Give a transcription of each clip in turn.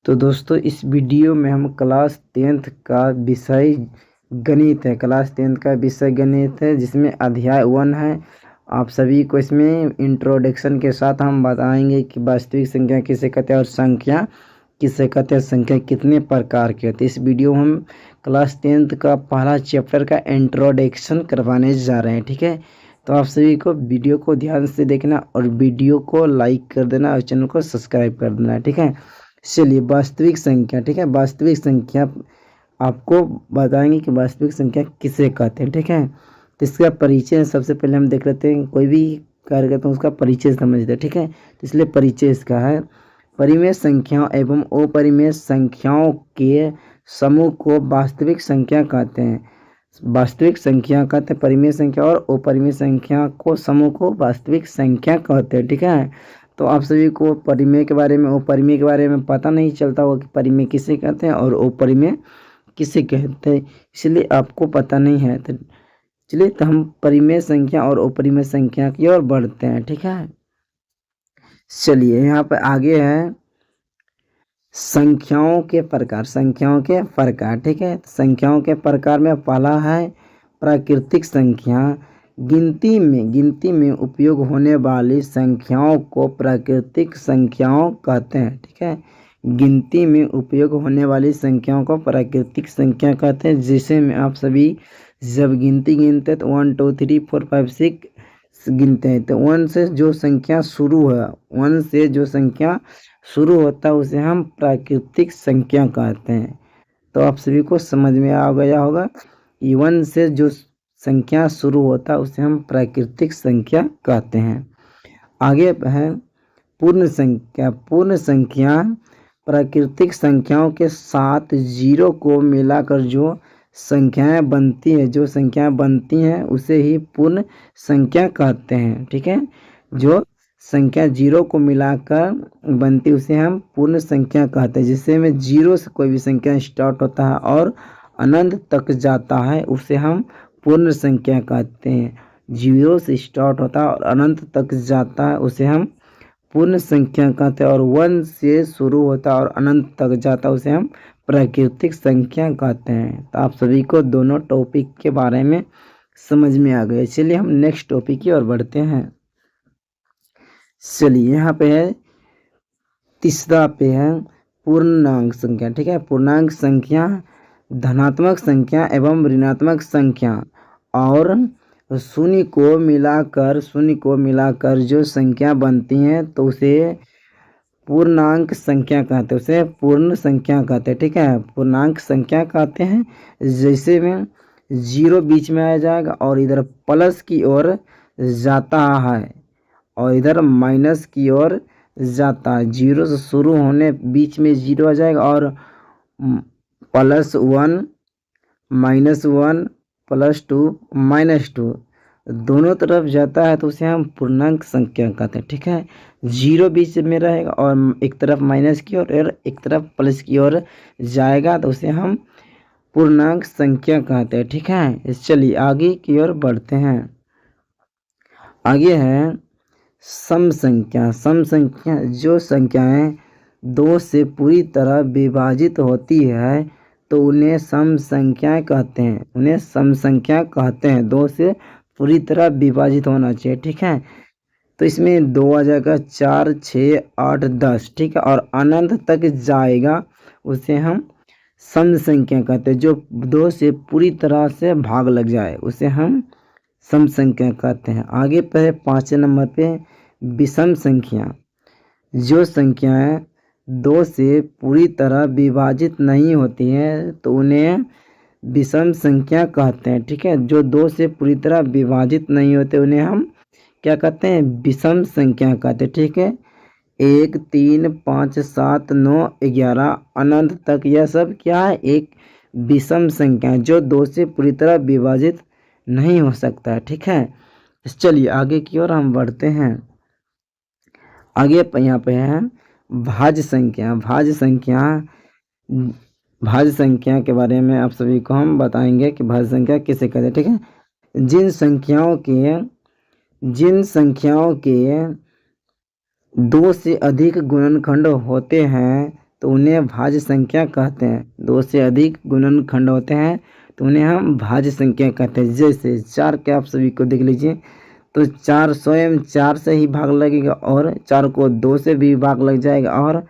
तो दोस्तों इस वीडियो में हम क्लास 10th का विषय गणित है। क्लास 10th का विषय गणित है जिसमें अध्याय 1 है। आप सभी को इसमें इंट्रोडक्शन के साथ हम बताएंगे कि वास्तविक संख्या किसे कहते हैं और संख्या किसे कहते हैं, संख्या कितने प्रकार की होती है। इस वीडियो में हम क्लास 10th का पहला चैप्टर का इंट्रोडक्शन करवाने जा रहे हैं। ठीक है, तो आप सभी को वीडियो को ध्यान से देखना और वीडियो को लाइक कर देना और चैनल को सब्सक्राइब कर देना। ठीक है, चलिए वास्तविक संख्या। ठीक है, वास्तविक संख्या आपको बताएंगे कि वास्तविक संख्या किसे कहते हैं। ठीक है, तो इसका परिचय सबसे पहले हम देख लेते हैं। कोई भी कार्य करते हैं उसका परिचय समझते हैं। ठीक है, तो इसलिए परिचय इसका है, परिमेय संख्याओं एवं अपरिमेय संख्याओं के समूह को वास्तविक संख्या कहते हैं। वास्तविक संख्या कहते हैं परिमेय संख्या और अपरिमेय संख्या को समूह को वास्तविक संख्या कहते हैं। ठीक है, तो आप सभी को परिमेय के बारे में अपरिमेय के बारे में पता नहीं चलता होगा कि परिमेय किसे कहते हैं और अपरिमेय किसे कहते हैं, इसलिए आपको पता नहीं है। तो चलिए तो हम परिमेय संख्या और अपरिमेय संख्या की ओर बढ़ते हैं। ठीक है, चलिए यहाँ पर आगे है संख्याओं के प्रकार। संख्याओं के प्रकार, ठीक है, संख्याओं के प्रकार में पहला है प्राकृतिक संख्या। गिनती में उपयोग होने वाली संख्याओं को प्राकृतिक संख्याओं कहते हैं। ठीक है, गिनती में उपयोग होने वाली संख्याओं को प्राकृतिक संख्या कहते हैं। जिसे में आप सभी जब गिनती गिनते तो 1 2 3 4 5 6 गिनते हैं तो 1 से जो संख्या शुरू है, 1 से जो संख्या शुरू होता है उसे हम प्राकृतिक संख्या कहते हैं। तो आप सभी को समझ में आ गया होगा, 1 से जो संख्या शुरू होता है उसे हम प्राकृतिक संख्या कहते हैं। आगे है पूर्ण संख्या। पूर्ण संख्या प्राकृतिक संख्याओं के साथ जीरो को मिलाकर जो संख्याएं बनती हैं उसे ही पूर्ण संख्या कहते हैं। ठीक है, जो संख्या जीरो को मिलाकर बनती उसे हम पूर्ण संख्या कहते हैं। जिससे में जीरो से कोई भी संख्या स्टार्ट होता है और अनंत तक जाता है उसे हम पूर्ण संख्या कहते हैं। जीरो से स्टार्ट होता है और अनंत तक जाता है उसे हम पूर्ण संख्या कहते हैं। और 1 से शुरू होता है और अनंत तक जाता है उसे हम प्राकृतिक संख्या कहते हैं। तो आप सभी को दोनों टॉपिक के बारे में समझ में आ गए। चलिए हम नेक्स्ट टॉपिक की ओर बढ़ते हैं। चलिए यहाँ पे है तीसरा पे है पूर्णांक संख्या। ठीक है, पूर्णांक संख्या धनात्मक संख्या एवं ऋणात्मक संख्या और शून्य को मिलाकर जो संख्या बनती हैं तो उसे पूर्णांक संख्या कहते हैं, उसे पूर्ण संख्या कहते हैं। ठीक है, पूर्णांक संख्या कहते हैं। जैसे में जीरो बीच में आ जाएगा और इधर प्लस की ओर जाता है और इधर माइनस की ओर जाता है। जीरो से शुरू होने बीच में जीरो आ जाएगा और +1 -1 +2 -2 दोनों तरफ जाता है तो उसे हम पूर्णांक संख्या कहते हैं। ठीक है, जीरो बीच में रहेगा और एक तरफ माइनस की ओर और एक तरफ प्लस की ओर जाएगा तो उसे हम पूर्णांक संख्या कहते हैं। ठीक है, चलिए आगे की ओर बढ़ते हैं। आगे है सम संख्या। सम संख्या जो संख्याएं 2 से पूरी तरह विभाजित होती है तो उन्हें सम संख्याएं कहते हैं। उन्हें सम संख्या कहते हैं। 2 से पूरी तरह विभाजित होना चाहिए। ठीक है, तो इसमें 2 आ जाएगा, 4 6 8 10। ठीक है, और अनंत तक जाएगा उसे हम सम संख्या कहते हैं। जो 2 से पूरी तरह से भाग लग जाए उसे हम सम संख्या कहते हैं। आगे पे 5 नंबर पे विषम संख्या। जो संख्याएं 2 से पूरी तरह विभाजित नहीं होती हैं तो उन्हें विषम संख्या कहते हैं। ठीक है, जो 2 से पूरी तरह विभाजित नहीं होते उन्हें हम क्या कहते हैं, विषम संख्या कहते हैं। ठीक है, 1 3 5 7 9 11 अनंत तक यह सब क्या है, एक विषम संख्या है जो 2 से पूरी तरह विभाजित नहीं हो सकता है। ठीक है, चलिए आगे की ओर हम बढ़ते हैं। आगे यहाँ पे है भाज्य संख्या। भाज्य संख्या के बारे में आप सभी को हम बताएंगे कि भाज्य संख्या किसे कहते हैं। ठीक है, जिन संख्याओं के 2 से अधिक गुणनखंड होते हैं तो उन्हें भाज्य संख्या कहते हैं। 2 से अधिक गुणनखंड होते हैं तो उन्हें हम भाज्य संख्या कहते हैं। जैसे 4 के आप सभी को देख लीजिए, तो 4 स्वयं 4 से ही भाग लगेगा और 4 को 2 से भी भाग लग जाएगा और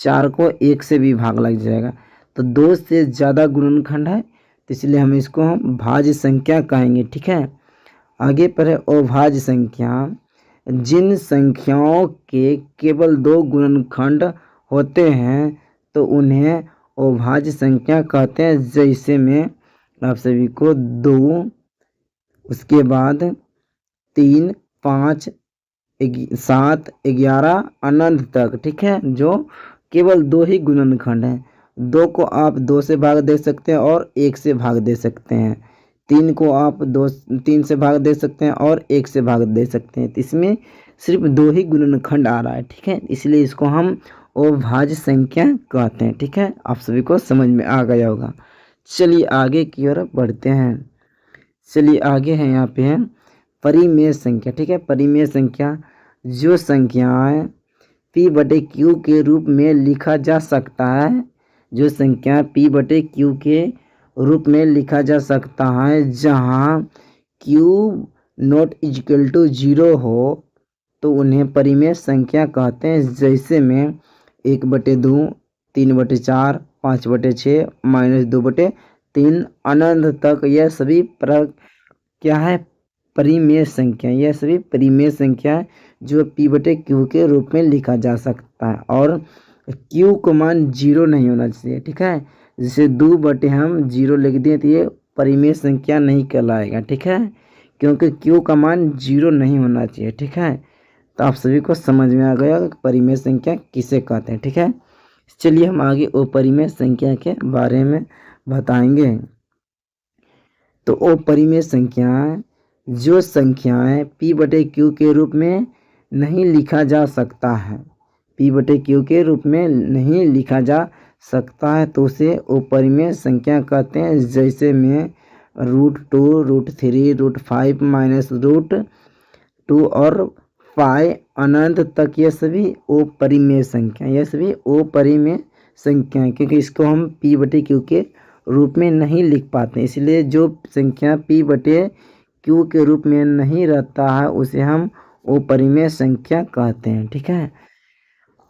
4 को 1 से भी भाग लग जाएगा। तो 2 से ज़्यादा गुणनखंड है तो इसलिए हम इसको हम भाज्य संख्या कहेंगे। ठीक है, आगे पर है अभाज्य संख्या। जिन संख्याओं के केवल 2 गुणनखंड होते हैं तो उन्हें अभाज्य संख्या कहते हैं। जैसे में आप सभी को 2, उसके बाद 3, 5, 7, 11 अनंत तक। ठीक है, जो केवल 2 ही गुणनखंड हैं। 2 को आप 2 से भाग दे सकते हैं और 1 से भाग दे सकते हैं। 3 को आप 3 से भाग दे सकते हैं और 1 से भाग दे सकते हैं। तो इसमें सिर्फ 2 ही गुणनखंड आ रहा है। ठीक है, इसलिए इसको हम अभाज्य संख्या कहते हैं। ठीक है, आप सभी को समझ में आ गया होगा। चलिए आगे की ओर बढ़ते हैं। चलिए आगे है यहाँ पे है परिमेय संख्या। ठीक है, परिमेय संख्या जो संख्याएं P/Q के रूप में लिखा जा सकता है, जो संख्या P/Q के रूप में लिखा जा सकता है, जहाँ Q नॉट इक्वल टू 0 हो तो उन्हें परिमेय संख्या कहते हैं। जैसे में 1/2, 3/4, 5/6, -2/3 अनंत तक। यह सभी क्या है, परिमेय संख्या। यह सभी परिमेय संख्या जो P/Q के रूप में लिखा जा सकता है और Q को मान 0 नहीं होना चाहिए। ठीक है, जैसे 2 हम 0 लिख दिए तो ये परिमेय संख्या नहीं कहलाएगा। ठीक है, क्योंकि Q का मान 0 नहीं होना चाहिए। ठीक है, तो आप सभी को समझ में आ गया कि परिमेय संख्या किसे कहते हैं। ठीक है, चलिए हम आगे अपरिमेय संख्या के बारे में बताएंगे। तो अपरिमेय संख्याएं जो संख्याएं P/Q के रूप में नहीं लिखा जा सकता है, P/Q के रूप में नहीं लिखा जा सकता है तो उसे अपरिमेय संख्या कहते हैं। जैसे में √2, √3, √5, -√2 और 5 अनंत तक। ये सभी अपरिमेय संख्या, ये सभी अपरिमेय संख्या, क्योंकि इसको हम P/Q के रूप में नहीं लिख पाते, इसलिए जो संख्या P/Q के रूप में नहीं रहता है उसे हम अपरिमेय संख्या कहते हैं। ठीक है,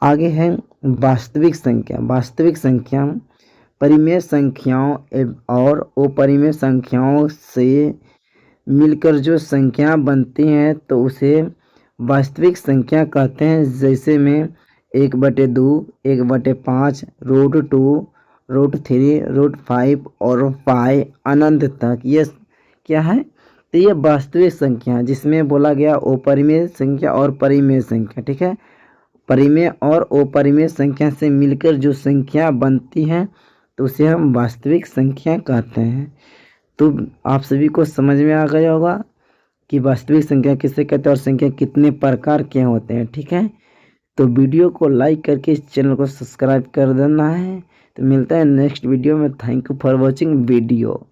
आगे है वास्तविक संख्या। वास्तविक संख्या परिमेय संख्याओं और अपरिमेय संख्याओं से मिलकर जो संख्या बनती हैं तो उसे वास्तविक संख्या कहते हैं। जैसे में 1/2, 1/5, √2, √3, √5 और 5 अनंत तक। ये क्या है, तो ये वास्तविक संख्या जिसमें बोला गया अपरिमेय संख्या और परिमेय संख्या। ठीक है, परिमेय और अपरिमेय संख्या से मिलकर जो संख्या बनती है तो उसे हम वास्तविक संख्या कहते हैं। तो आप सभी को समझ में आ गया होगा कि वास्तविक संख्या किसे कहते हैं और संख्या कितने प्रकार के होते हैं। ठीक है, तो वीडियो को लाइक करके इस चैनल को सब्सक्राइब कर देना है। तो मिलता है नेक्स्ट वीडियो में। Thank you for watching video.